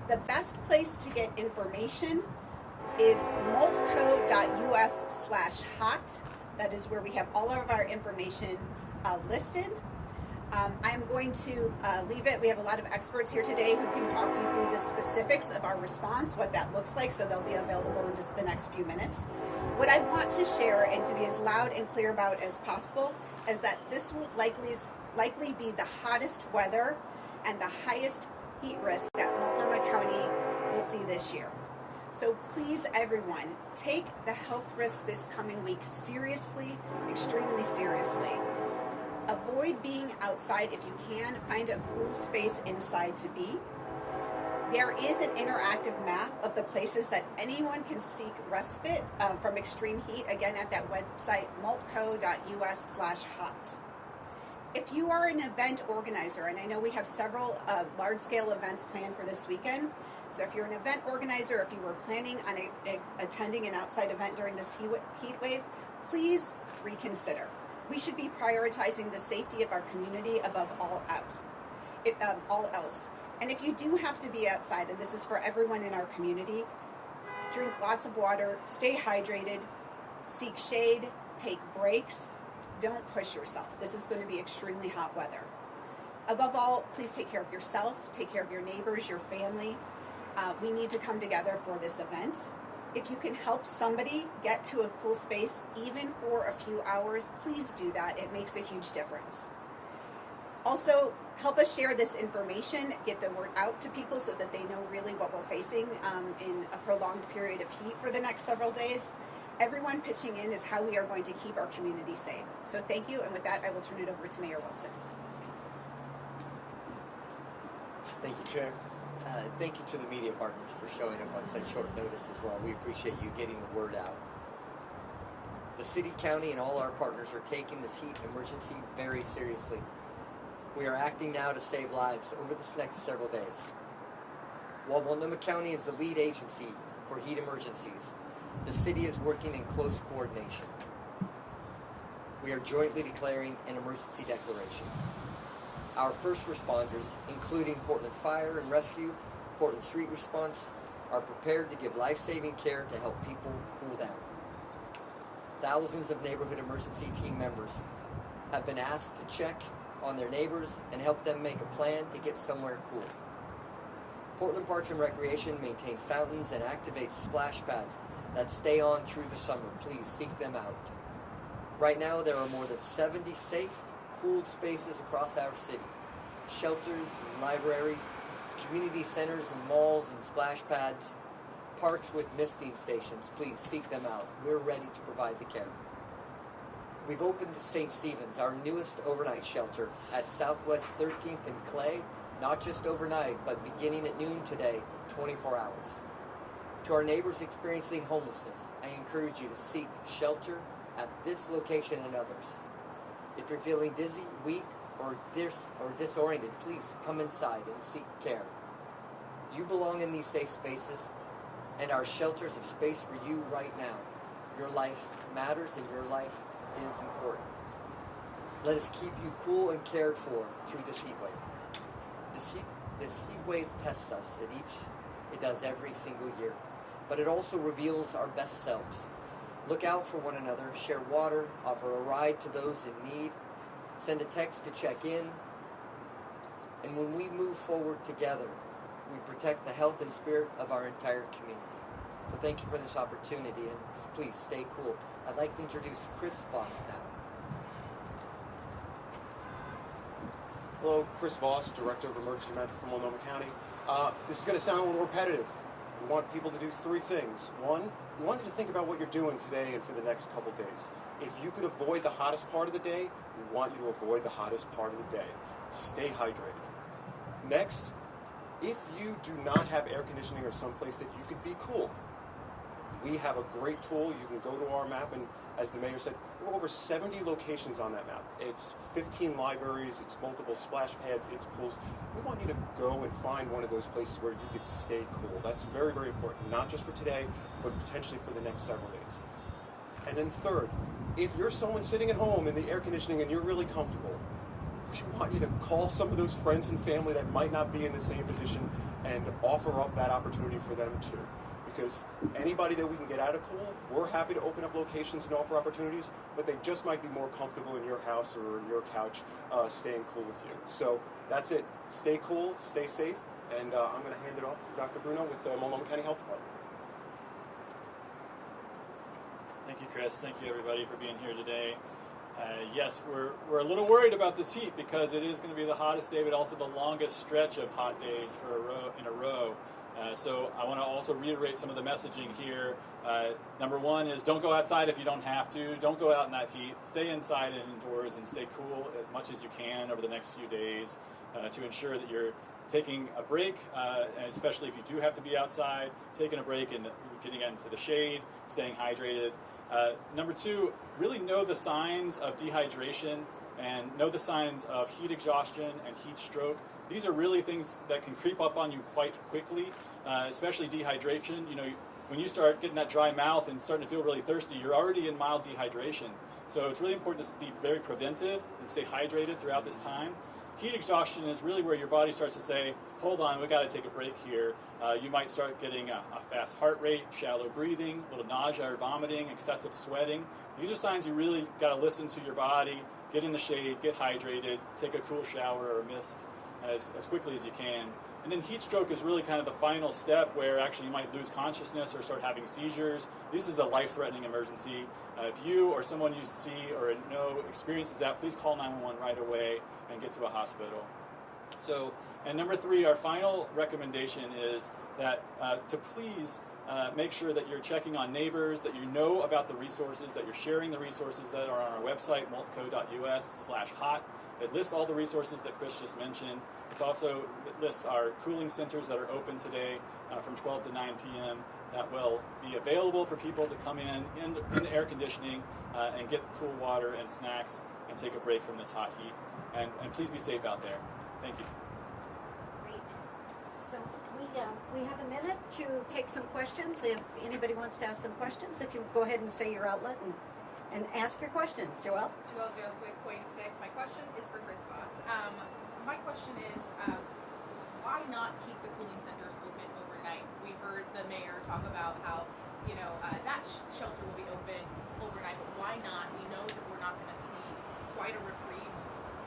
The best place to get information is multco.us/hot. That is where we have all of our information listed. I'm going to leave it. We have a lot of experts here today who can talk you through the specifics of our response, what that looks like, so they'll be available in just the next few minutes. What I want to share and to be as loud and clear about as possible is that this will likely be the hottest weather and the highest heat risk that Multnomah County will see this year. So please, everyone, take the health risks this coming week seriously, extremely seriously. Avoid being outside if you can. Find a cool space inside to be. There is an interactive map of the places that anyone can seek respite from extreme heat, again at that website, multco.us/hot. If you are an event organizer, and I know we have several large-scale events planned for this weekend, so if you're an event organizer, if you were planning on attending an outside event during this heat wave, please reconsider. We should be prioritizing the safety of our community above all else. And if you do have to be outside, and this is for everyone in our community, drink lots of water, stay hydrated, seek shade, take breaks, don't push yourself. This is going to be extremely hot weather. Above all, please take care of yourself, take care of your neighbors, your family. We need to come together for this event. If you can help somebody get to a cool space, even for a few hours, please do that. It makes a huge difference. Also, help us share this information, get the word out to people so that they know really what we're facing in a prolonged period of heat for the next several days. Everyone pitching in is how we are going to keep our community safe. So thank you, and with that, I will turn it over to Mayor Wilson. Thank you, Chair. Thank you to the media partners for showing up on such short notice as well. We appreciate you getting the word out. The city, county, and all our partners are taking this heat emergency very seriously. We are acting now to save lives over this next several days. While Multnomah County is the lead agency for heat emergencies, the city is working in close coordination. We are jointly declaring an emergency declaration. Our first responders, including Portland Fire and Rescue, Portland Street Response, are prepared to give life-saving care to help people cool down. Thousands of neighborhood emergency team members have been asked to check on their neighbors and help them make a plan to get somewhere cool. Portland Parks and Recreation maintains fountains and activates splash pads that stay on through the summer. Please seek them out. Right now, there are more than 70 safe, cooled spaces across our city. Shelters and libraries, community centers and malls and splash pads, parks with misting stations. Please seek them out. We're ready to provide the care. We've opened St. Stephen's, our newest overnight shelter at Southwest 13th and Clay, not just overnight, but beginning at noon today, 24 hours. To our neighbors experiencing homelessness, I encourage you to seek shelter at this location and others. If you're feeling dizzy, weak, or disoriented, please come inside and seek care. You belong in these safe spaces, and our shelters have space for you right now. Your life matters, and your life is important. Let us keep you cool and cared for through this heat wave. This heat wave tests us. It does every single year, but it also reveals our best selves. Look out for one another, share water, offer a ride to those in need, send a text to check in, and when we move forward together, we protect the health and spirit of our entire community. So thank you for this opportunity, and please stay cool. I'd like to introduce Chris Voss now. Hello, Chris Voss, Director of Emergency Management for Multnomah County. This is going to sound a little repetitive. We want people to do three things. One, we want you to think about what you're doing today and for the next couple days. If you could avoid the hottest part of the day, we want you to avoid the hottest part of the day. Stay hydrated. Next, if you do not have air conditioning or someplace that you could be cool, we have a great tool. You can go to our map, and as the mayor said, we have over 70 locations on that map. It's 15 libraries, it's multiple splash pads, it's pools. We want you to go and find one of those places where you could stay cool. That's very, very important, not just for today, but potentially for the next several days. And then third, if you're someone sitting at home in the air conditioning and you're really comfortable, we want you to call some of those friends and family that might not be in the same position and offer up that opportunity for them too. Because anybody that we can get out of cool, we're happy to open up locations and offer opportunities, but they just might be more comfortable in your house or in your couch staying cool with you. So that's it. Stay cool, stay safe, and I'm going to hand it off to Dr. Bruno with the Multnomah County Health Department. Thank you, Chris. Thank you, everybody, for being here today. Yes, we're a little worried about this heat because it is going to be the hottest day, but also the longest stretch of hot days in a row. So I want to also reiterate some of the messaging here. Number one is don't go outside if you don't have to. Don't go out in that heat. Stay inside and indoors and stay cool as much as you can over the next few days to ensure that you're taking a break, and especially if you do have to be outside, taking a break and getting into the shade, staying hydrated. Number two, really know the signs of dehydration and know the signs of heat exhaustion and heat stroke. These are really things that can creep up on you quite quickly, especially dehydration. You know, when you start getting that dry mouth and starting to feel really thirsty, you're already in mild dehydration. So it's really important to be very preventive and stay hydrated throughout this time. Heat exhaustion is really where your body starts to say, hold on, we've got to take a break here. You might start getting a fast heart rate, shallow breathing, a little nausea or vomiting, excessive sweating. These are signs you really got to listen to your body, get in the shade, get hydrated, take a cool shower or mist as quickly as you can. And then heat stroke is really kind of the final step where actually you might lose consciousness or start having seizures. This is a life-threatening emergency. If you or someone you see or know experiences that, please call 911 right away and get to a hospital. So, and number three, our final recommendation is that to please make sure that you're checking on neighbors, that you know about the resources, that you're sharing the resources that are on our website, multco.us/hot. It lists all the resources that Chris just mentioned. It lists our cooling centers that are open today from 12 to 9 p.m. that will be available for people to come in the air conditioning and get cool water and snacks and take a break from this hot heat. And please be safe out there. Thank you. Great. So we have a minute to take some questions. If anybody wants to ask some questions, if you go ahead and say your outlet and ask your question. Joelle? Joelle Jones with Point 6. My question is for Chris Voss. My question is, why not keep the cooling centers open overnight? We heard the mayor talk about how, that shelter will be open overnight, but why not? We know that we're not going to see quite a reprieve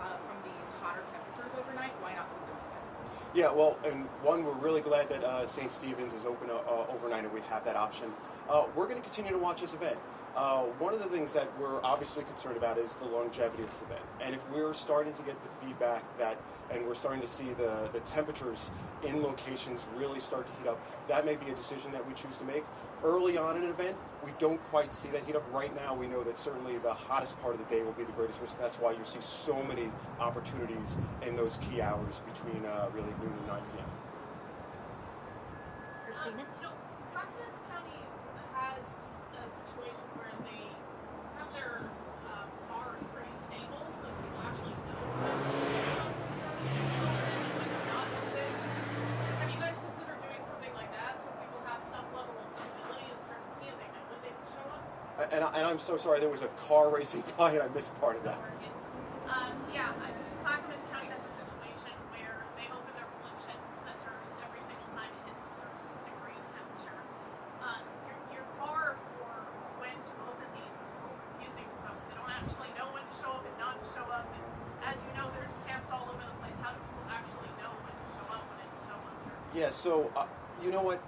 from these hotter temperatures overnight. Why not keep them open? Yeah, well, and one, we're really glad that St. Stephen's is open overnight and we have that option. We're going to continue to watch this event. One of the things that we're obviously concerned about is the longevity of this event. And if we're starting to get the feedback and we're starting to see the temperatures in locations really start to heat up, that may be a decision that we choose to make. Early on in an event, we don't quite see that heat up. Right now, we know that certainly the hottest part of the day will be the greatest risk. That's why you see so many opportunities in those key hours between really noon and 9 p.m. Christina? Multnomah County has a situation where they have their bars pretty stable, so people actually know when shelters are open and when they're not open. Have you guys considered doing something like that so people have some level of stability and certainty and they know when they can show up? And I'm so sorry, there was a car racing by and I missed part of that. Multnomah County has a situation where they open their cooling centers every single time it hits a certain degree temperature. Your bar for when to open these is a little confusing to folks. They don't actually know when to show up and not to show up. And as you know, there's camps all over the place. How do people actually know when to show up when it's so uncertain? Yeah, so you know what?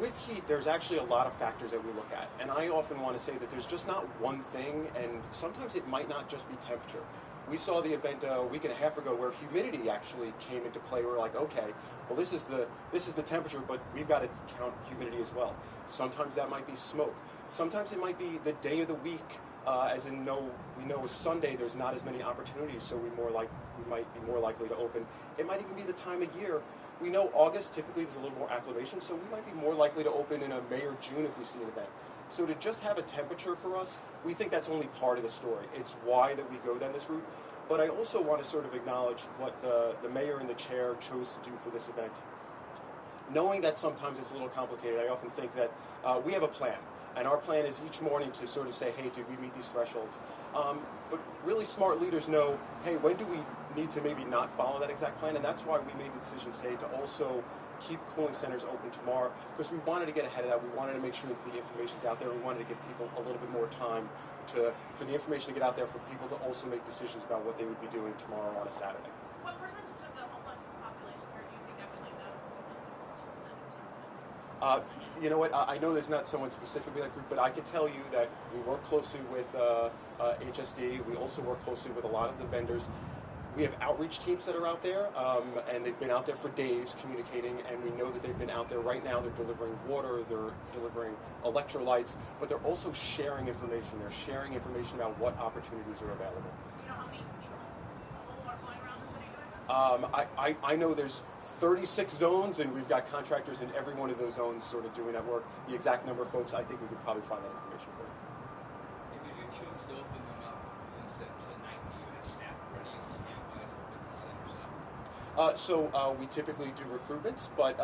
With heat, there's actually a lot of factors that we look at. And I often want to say that there's just not one thing, and sometimes it might not just be temperature. We saw the event a week and a half ago where humidity actually came into play. We're like, okay, well this is the temperature, but we've got to count humidity as well. Sometimes that might be smoke. Sometimes it might be the day of the week, as in we know Sunday there's not as many opportunities, so we might be more likely to open. It might even be the time of year. We know August typically there's a little more acclimation, so we might be more likely to open in a May or June if we see an event. So to just have a temperature for us, we think that's only part of the story. It's why that we go down this route. But I also want to sort of acknowledge what the mayor and the chair chose to do for this event. Knowing that sometimes it's a little complicated, I often think that we have a plan. And our plan is each morning to sort of say, hey, did we meet these thresholds? But really smart leaders know, hey, when do we need to maybe not follow that exact plan? And that's why we made the decision today to also keep cooling centers open tomorrow because we wanted to get ahead of that. We wanted to make sure that the information's out there. We wanted to give people a little bit more time for the information to get out there for people to also make decisions about what they would be doing tomorrow on a Saturday. What percentage of the homeless population here do you think actually knows what the homeless centers are? You know what? I know there's not someone specifically that group, but I can tell you that we work closely with HSD. We also work closely with a lot of the vendors. We have outreach teams that are out there, and they've been out there for days communicating, and we know that they've been out there right now. They're delivering water, they're delivering electrolytes, but they're also sharing information. They're sharing information about what opportunities are available. Do you know how many people are going around the city doing this? I know there's 36 zones, and we've got contractors in every one of those zones sort of doing that work. The exact number of folks, I think we could probably find that information for you. If you do choose to open them up in centers at night, do you have staff running on standby to open the centers up? So we typically do recruitments, but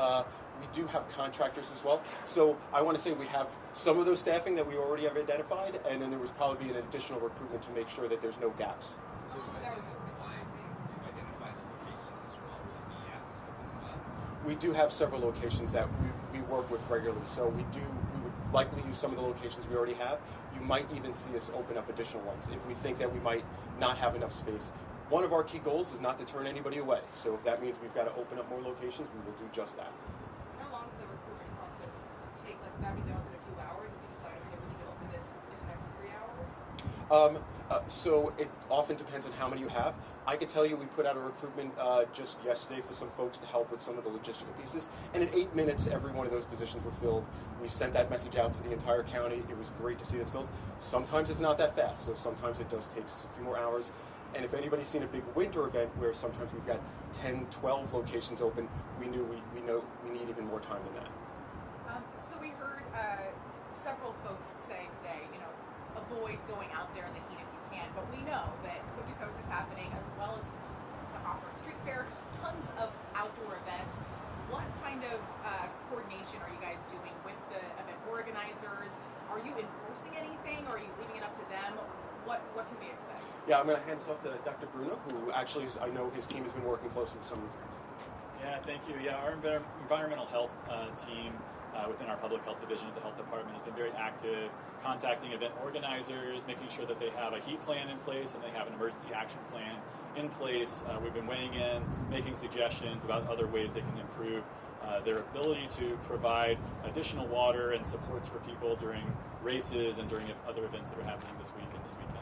we do have contractors as well. So I want to say we have some of those staffing that we already have identified, and then there was probably an additional recruitment to make sure that there's no gaps. So you've identified the locations as well to be at and open them up? We do have several locations that we work with regularly, so we would likely use some of the locations we already have. You might even see us open up additional ones if we think that we might not have enough space. One of our key goals is not to turn anybody away, so if that means we've got to open up more locations, we will do just that. How long does the recruitment process take? Like, would that be done within a few hours if you decide, okay, we need to open this in the next 3 hours? So it often depends on how many you have. I can tell you we put out a recruitment just yesterday for some folks to help with some of the logistical pieces, and in 8 minutes, every one of those positions were filled. We sent that message out to the entire county. It was great to see that filled. Sometimes it's not that fast, so sometimes it does take us a few more hours. And if anybody's seen a big winter event where sometimes we've got 10, 12 locations open, we know we need even more time than that. So we heard several folks say today, avoid going out there in the heat if you can, but we know that Coast to Coast is happening as well as the Hawthorne Street Fair, tons of outdoor events. What kind of coordination are you guys doing with the event organizers? Are you enforcing anything, or are you leaving it up to them? What can we expect? Yeah, I'm going to hand this off to Dr. Bruno, who actually, I know his team has been working closely with some of these groups. Yeah, thank you. Yeah, our environmental health team within our public health division of the health department has been very active, contacting event organizers, making sure that they have a heat plan in place and they have an emergency action plan in place. We've been weighing in, making suggestions about other ways they can improve their ability to provide additional water and supports for people during races and during other events that are happening this week and this weekend.